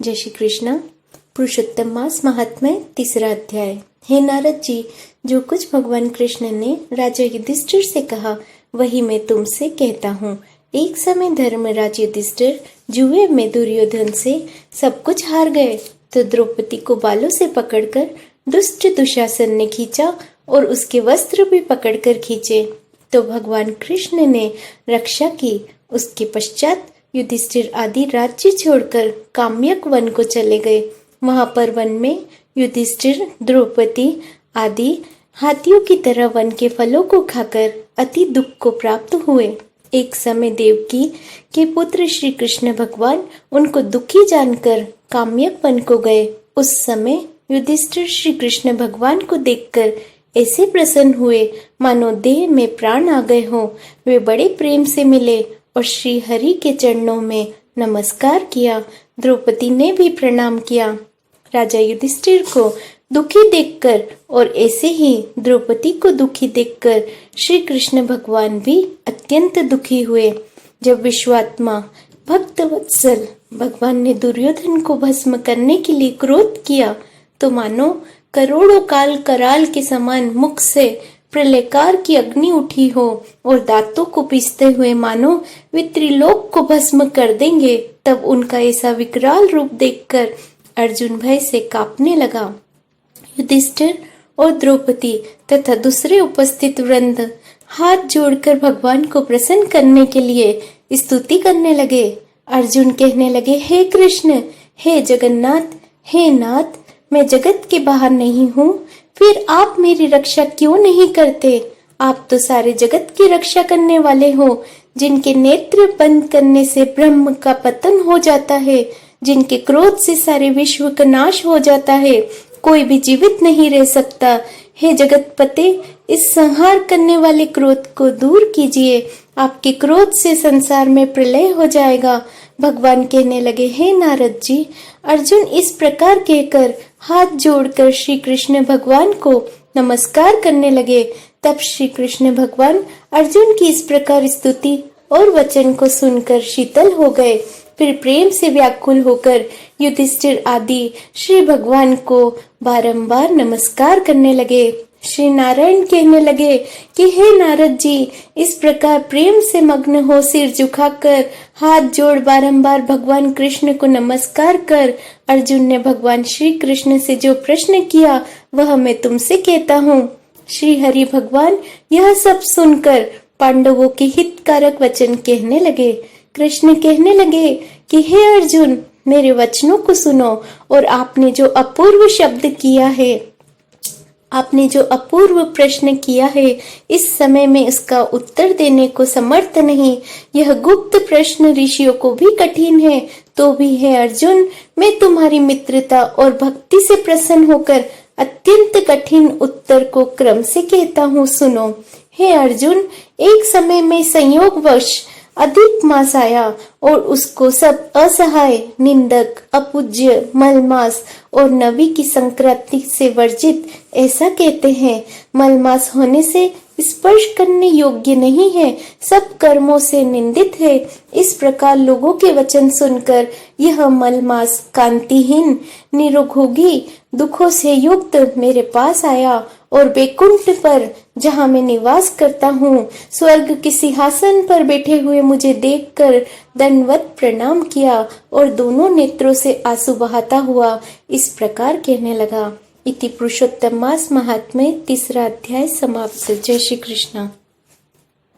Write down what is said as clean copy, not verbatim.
जय श्री कृष्ण। पुरुषोत्तम मास महात्म्य तीसरा अध्याय। हे नारद जी, जो कुछ भगवान कृष्ण ने राजा युधिष्ठिर से कहा वही मैं तुमसे कहता हूँ। एक समय धर्मराज युधिष्ठिर जुए में दुर्योधन से सब कुछ हार गए तो द्रौपदी को बालों से पकड़कर दुष्ट दुशासन ने खींचा और उसके वस्त्र भी पकड़कर खींचे तो भगवान कृष्ण ने रक्षा की। उसके पश्चात युधिष्ठिर आदि राज्य छोड़कर काम्यक वन को चले गए। वहां पर वन में युधिष्ठिर द्रौपदी आदि हाथियों की तरह वन के फलों को खाकर अति दुख को प्राप्त हुए। एक समय देवकी के पुत्र श्री कृष्ण भगवान उनको दुखी जानकर काम्यक वन को गए। उस समय युधिष्ठिर श्री कृष्ण भगवान को देखकर ऐसे प्रसन्न हुए मानो देह में प्राण आ गए हों। वे बड़े प्रेम से मिले और श्री हरि के चरणों में नमस्कार किया। द्रौपदी ने भी प्रणाम किया। राजा युधिष्ठिर को दुखी देखकर और ऐसे ही द्रौपदी को दुखी देखकर श्री कृष्ण भगवान भी अत्यंत दुखी हुए। जब विश्वात्मा भक्त वत्सल भगवान ने दुर्योधन को भस्म करने के लिए क्रोध किया तो मानो करोड़ों काल कराल के समान मुख से प्रलयकार की अग्नि उठी हो और दांतों को पीसते हुए मानो वे त्रिलोक को भस्म कर देंगे। तब उनका ऐसा विकराल रूप देखकर अर्जुन भय से कांपने लगा। युधिष्ठिर और द्रौपदी तथा दूसरे उपस्थित वृंद हाथ जोड़कर भगवान को प्रसन्न करने के लिए स्तुति करने लगे। अर्जुन कहने लगे, हे कृष्ण, हे जगन्नाथ, हे नाथ, मैं जगत के बाहर नहीं हूँ, फिर आप मेरी रक्षा क्यों नहीं करते? आप तो सारे जगत की रक्षा करने वाले हो, जिनके नेत्र बंद करने से ब्रह्म का पतन हो जाता है, जिनके क्रोध से सारे विश्व का नाश हो जाता है, कोई भी जीवित नहीं रह सकता। हे जगतपते, इस संहार करने वाले क्रोध को दूर कीजिए। आपके क्रोध से संसार में प्रलय हो जाएगा। भगवान कहने लगे, हे नारद जी। अर्जुन इस प्रकार कहकर हाथ जोड़कर श्री कृष्ण भगवान को नमस्कार करने लगे। तब श्री कृष्ण भगवान अर्जुन की इस प्रकार स्तुति और वचन को सुनकर शीतल हो गए। फिर प्रेम से व्याकुल होकर युधिष्ठिर आदि श्री भगवान को बारंबार नमस्कार करने लगे। श्री नारायण कहने लगे कि हे नारद जी, इस प्रकार प्रेम से मग्न हो सिर झुकाकर हाथ जोड़ बारंबार भगवान कृष्ण को नमस्कार कर अर्जुन ने भगवान श्री कृष्ण से जो प्रश्न किया वह मैं तुमसे कहता हूँ। श्री हरि भगवान यह सब सुनकर पांडवों के हितकारक वचन कहने लगे। कृष्ण कहने लगे कि हे अर्जुन, मेरे वचनों को सुनो और आपने जो अपूर्व शब्द किया है, आपने जो अपूर्व प्रश्न किया है, इस समय में इसका उत्तर देने को समर्थ नहीं। यह गुप्त प्रश्न ऋषियों को भी कठिन है, तो भी है अर्जुन, मैं तुम्हारी मित्रता और भक्ति से प्रसन्न होकर अत्यंत कठिन उत्तर को क्रम से कहता हूँ, सुनो। हे अर्जुन, एक समय में संयोगवश अधिक मास आया और उसको सब असहाय, निंदक, अपूज्य, मलमास और नवी की संक्रांति से वर्जित ऐसा कहते हैं। मलमास होने से स्पर्श करने योग्य नहीं है, सब कर्मों से निंदित है। इस प्रकार लोगों के वचन सुनकर यह मलमास कांतिहीन, निरोगी, दुखों से युक्त मेरे पास आया और बैकुंठ पर जहाँ मैं निवास करता हूँ, स्वर्ग के सिंहासन पर बैठे हुए मुझे देखकर दंडवत प्रणाम किया और दोनों नेत्रों से आंसू बहाता हुआ इस प्रकार कहने लगा। इति पुरुषोत्तम मास महात्म्य तीसरा अध्याय समाप्त। जय श्री कृष्ण।